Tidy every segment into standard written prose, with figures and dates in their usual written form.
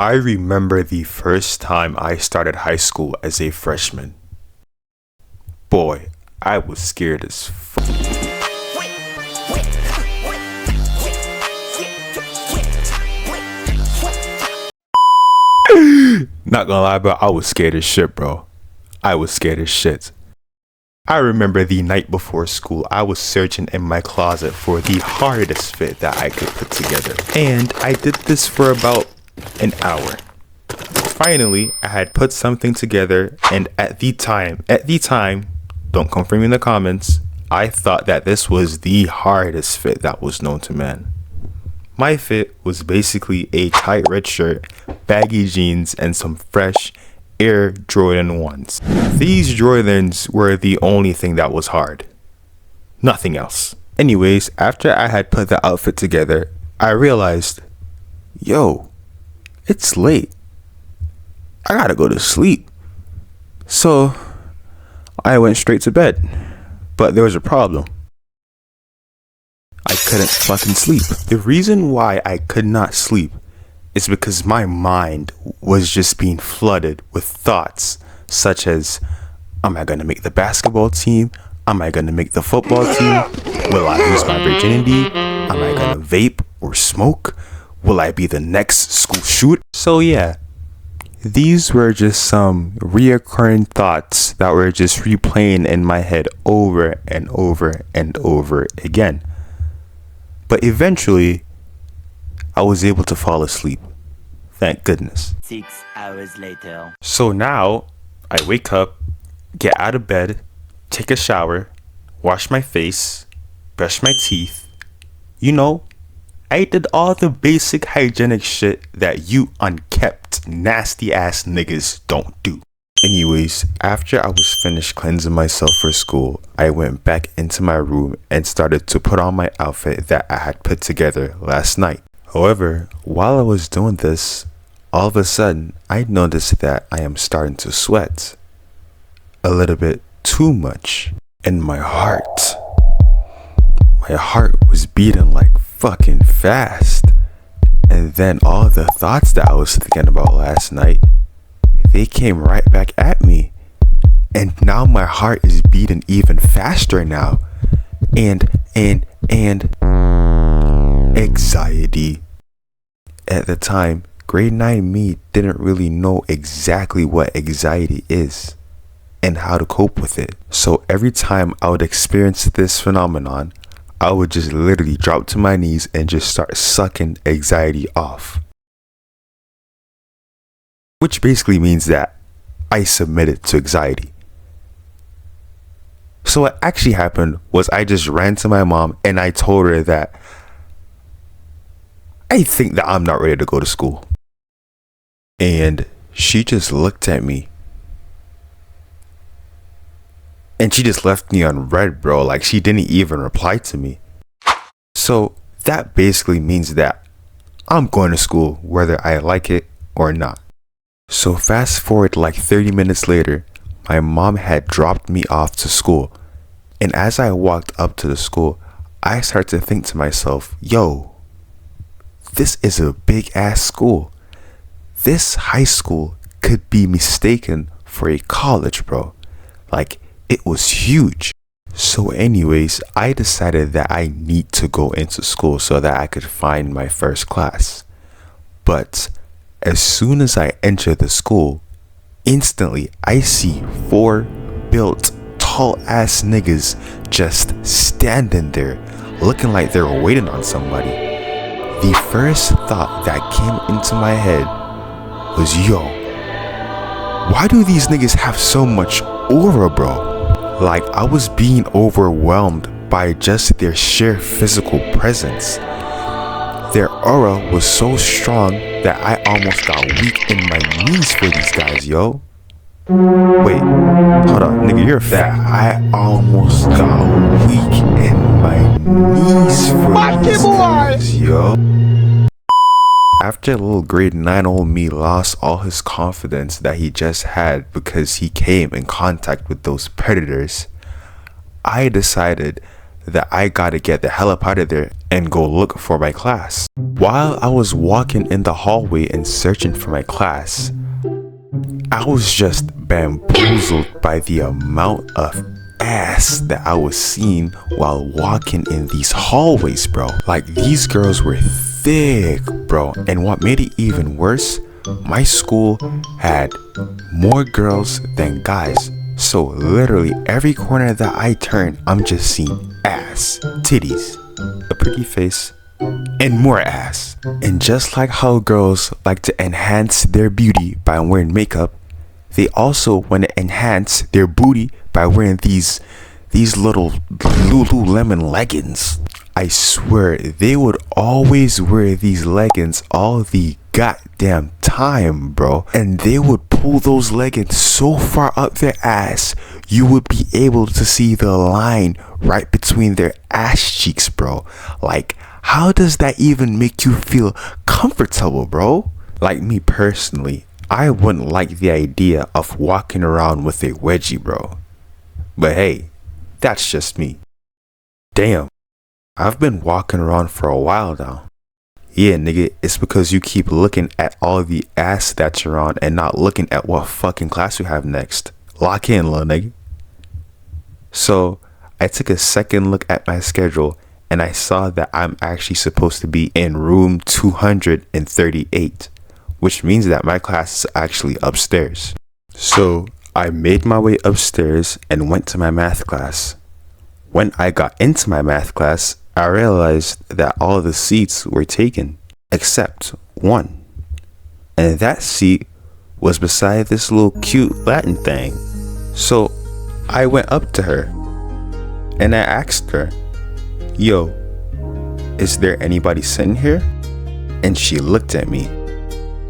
I remember the first time I started high school as a freshman. Boy, I was scared as fuck. Not gonna lie, bro, I was scared as shit, bro. I was scared as shit. I remember the night before school, I was searching in my closet for the hardest fit that I could put together. And I did this for about an hour. Finally, I had put something together, and at the time, don't come for me in the comments, I thought that this was the hardest fit that was known to man. My fit was basically a tight red shirt, baggy jeans, and some fresh Air Jordan 1s. These Jordans were the only thing that was hard. Nothing else. Anyways, after I had put the outfit together, I realized, yo, it's late. I gotta go to sleep. So I went straight to bed. But there was a problem. I couldn't fucking sleep. The reason why I could not sleep is because my mind was just being flooded with thoughts such as, am I gonna make the basketball team? Am I gonna make the football team? Will I lose my virginity? Am I gonna vape or smoke? Will I be the next school shooter? So yeah, these were just some reoccurring thoughts that were just replaying in my head over and over and over again. But eventually, I was able to fall asleep. Thank goodness. 6 hours later. So now, I wake up, get out of bed, take a shower, wash my face, brush my teeth. You know, I did all the basic hygienic shit that you unkept, nasty ass niggas don't do. Anyways, after I was finished cleansing myself for school, I went back into my room and started to put on my outfit that I had put together last night. However, while I was doing this, all of a sudden, I noticed that I am starting to sweat. A little bit too much. And my heart was beating like fucking fast. And then all the thoughts that I was thinking about last night, they came right back at me. And now my heart is beating even faster now. And anxiety. At the time, grade 9 me didn't really know exactly what anxiety is and how to cope with it. So every time I would experience this phenomenon, I would just literally drop to my knees and just start sucking anxiety off. Which basically means that I submitted to anxiety. So what actually happened was I just ran to my mom and I told her that I think that I'm not ready to go to school. And she just looked at me. And she just left me on red, bro. Like she didn't even reply to me. So that basically means that I'm going to school whether I like it or not. So fast forward like 30 minutes later, my mom had dropped me off to school. And as I walked up to the school, I started to think to myself, yo, this is a big ass school. This high school could be mistaken for a college, bro. Like, it was huge. So anyways, I decided that I need to go into school so that I could find my first class. But as soon as I enter the school, instantly I see 4 built tall ass niggas just standing there looking like they were waiting on somebody. The first thought that came into my head was, yo, why do these niggas have so much aura, bro? Like I was being overwhelmed by just their sheer physical presence. Their aura was so strong that I almost got weak in my knees for these guys, yo. Wait, hold on, nigga, you're fat. I almost got weak in my knees for these guys, yo. After little grade 9 old me lost all his confidence that he just had because he came in contact with those predators, I decided that I gotta get the hell up out of there and go look for my class. While I was walking in the hallway and searching for my class, I was just bamboozled by the amount of ass that I was seeing while walking in these hallways, bro. Like, these girls were thick, bro. And what made it even worse, my school had more girls than guys. So literally every corner that I turn, I'm just seeing ass, titties, a pretty face, and more ass. And just like how girls like to enhance their beauty by wearing makeup, they also want to enhance their booty by wearing these little Lululemon leggings. I swear they would always wear these leggings all the goddamn time, bro. And they would pull those leggings so far up their ass, you would be able to see the line right between their ass cheeks, bro. Like, how does that even make you feel comfortable, bro? Like, me personally, I wouldn't like the idea of walking around with a wedgie, bro. But hey, that's just me. Damn, I've been walking around for a while now. Yeah, nigga, it's because you keep looking at all the ass that you're on and not looking at what fucking class we have next. Lock in, little nigga. So, I took a second look at my schedule and I saw that I'm actually supposed to be in room 238. Which means that my class is actually upstairs. So I made my way upstairs and went to my math class. When I got into my math class, I realized that all the seats were taken except one. And that seat was beside this little cute Latin thing. So I went up to her and I asked her, "Yo, is there anybody sitting here?" And she looked at me,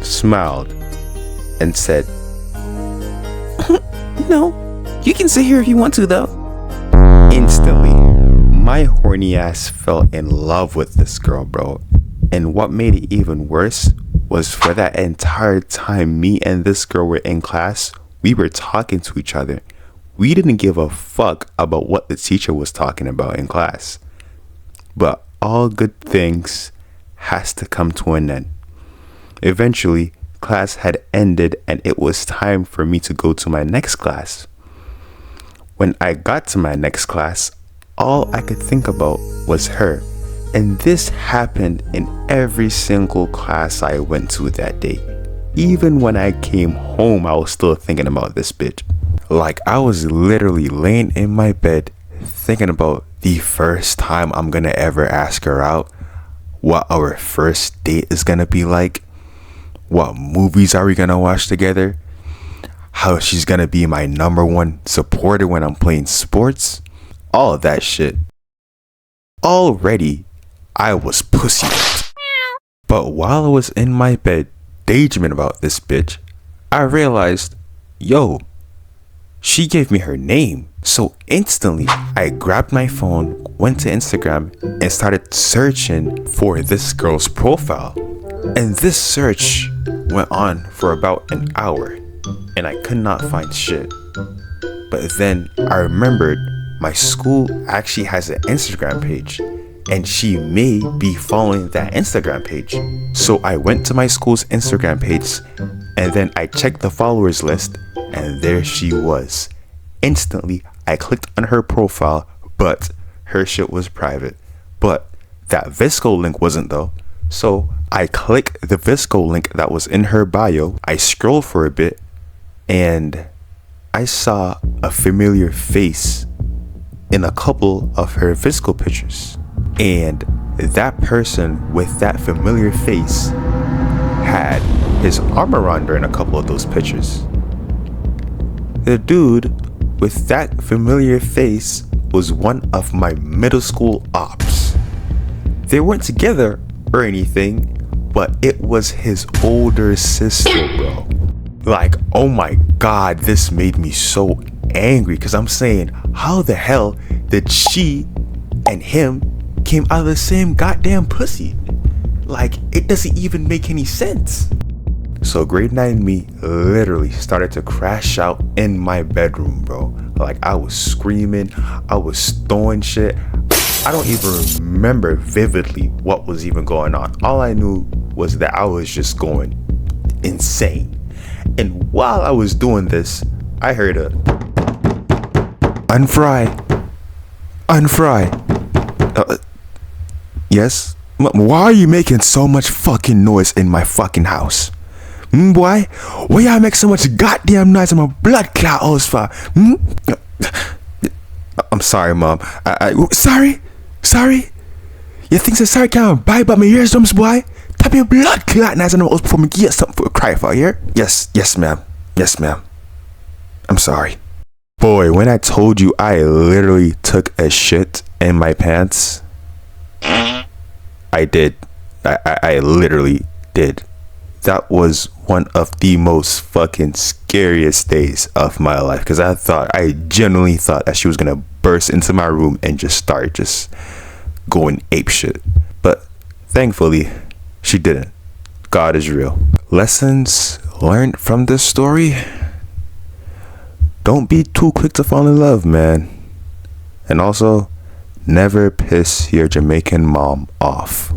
smiled, and said, "No, you can sit here if you want to though." Instantly, my horny ass fell in love with this girl, bro. And what made it even worse was for that entire time me and this girl were in class, we were talking to each other. We didn't give a fuck about what the teacher was talking about in class. But all good things has to come to an end. Eventually, class had ended and it was time for me to go to my next class. When I got to my next class, all I could think about was her. And this happened in every single class I went to that day. Even when I came home, I was still thinking about this bitch. Like, I was literally laying in my bed thinking about the first time I'm gonna ever ask her out, what our first date is gonna be like, what movies are we gonna watch together, how she's gonna be my number one supporter when I'm playing sports, all of that shit. Already, I was pussy. But while I was in my bed daydreaming about this bitch, I realized, yo, she gave me her name. So instantly, I grabbed my phone, went to Instagram, and started searching for this girl's profile. And this search went on for about an hour, and I could not find shit. But then I remembered my school actually has an Instagram page, and she may be following that Instagram page. So I went to my school's Instagram page, and then I checked the followers list, and there she was. Instantly, I clicked on her profile, but her shit was private. But that Visco link wasn't though. So I clicked the Visco link that was in her bio. I scrolled for a bit, and I saw a familiar face in a couple of her Visco pictures. And that person with that familiar face had his arm around her in a couple of those pictures. The dude with that familiar face was one of my middle school ops. They weren't together or anything, but it was his older sister, bro. Like, oh my god, this made me so angry, because I'm saying, how the hell did she and him came out of the same goddamn pussy? Like, it doesn't even make any sense. So grade 9 me literally started to crash out in my bedroom, bro. Like, I was screaming, I was throwing shit. I don't even remember vividly what was even going on. All I knew was that I was just going insane. And while I was doing this, I heard a unfry. Yes? Why are you making so much fucking noise in my fucking house? Boy? Why y'all make so much goddamn noise in my blood clot house for? I'm sorry, Mom. Sorry? You think so sorry can't buy but my eardrums, boy? Tap your blood clot nice in the house before me get something for a cry for here? Yes, ma'am. I'm sorry. Boy, when I told you I literally took a shit in my pants, I did. I literally did. That was one of the most fucking scariest days of my life, because I genuinely thought that she was gonna burst into my room and just start going ape shit. But thankfully, she didn't. God is real. Lessons learned from this story: don't be too quick to fall in love, man. And also, never piss your Jamaican mom off.